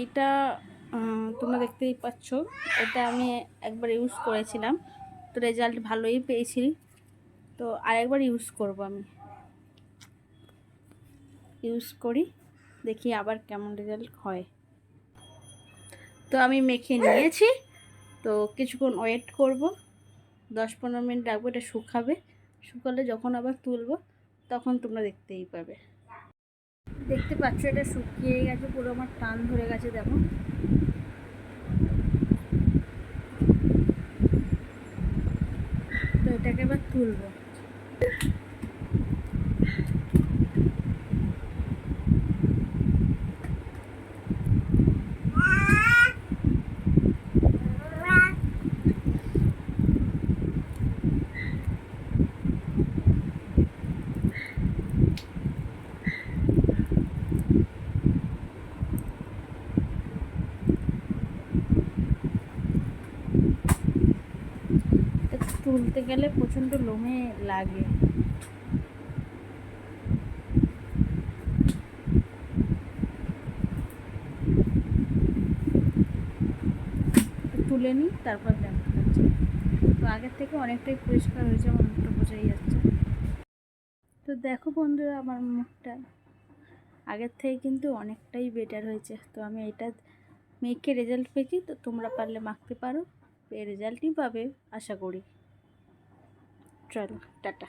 এইটা তোমরা দেখতেই পাচ্ছ, এটা আমি একবার ইউজ করেছিলাম, তো রেজাল্ট ভালোই পেয়েছি। তো আরেকবার ইউজ করব, আমি ইউজ করি, দেখি আবার কেমন রেজাল্ট হয়। তো আমি মেখে নিয়েছি, তো কিছুক্ষণ ওয়েট করব, 10-15 মিনিট রাখবো, এটা শুকাবে। শুকালে যখন আবার তুলবো তখন তোমরা দেখতেই পাবে। দেখতে পাচ্ছ এটা শুকিয়ে গেছে, পুরো আমার টান ধরে গেছে, দেখো। তো এটাকে এবার তুলবো। তুলতে গেলে প্রচণ্ড লোমে লাগে। তুলে নিই, তারপর দেখাচ্ছি। তো আগের থেকে অনেকটাই পরিষ্কার হয়েছে, আমার মুখটা বোঝাই যাচ্ছে। তো দেখো বন্ধুরা, আমার মুখটা আগের থেকে কিন্তু অনেকটাই বেটার হয়েছে। তো আমি এটা মেখে রেজাল্ট পেয়েছি, তো তোমরা পারলে মাখতে পারো, রেজাল্টই পাবে আশা করি। চলো, টাটা।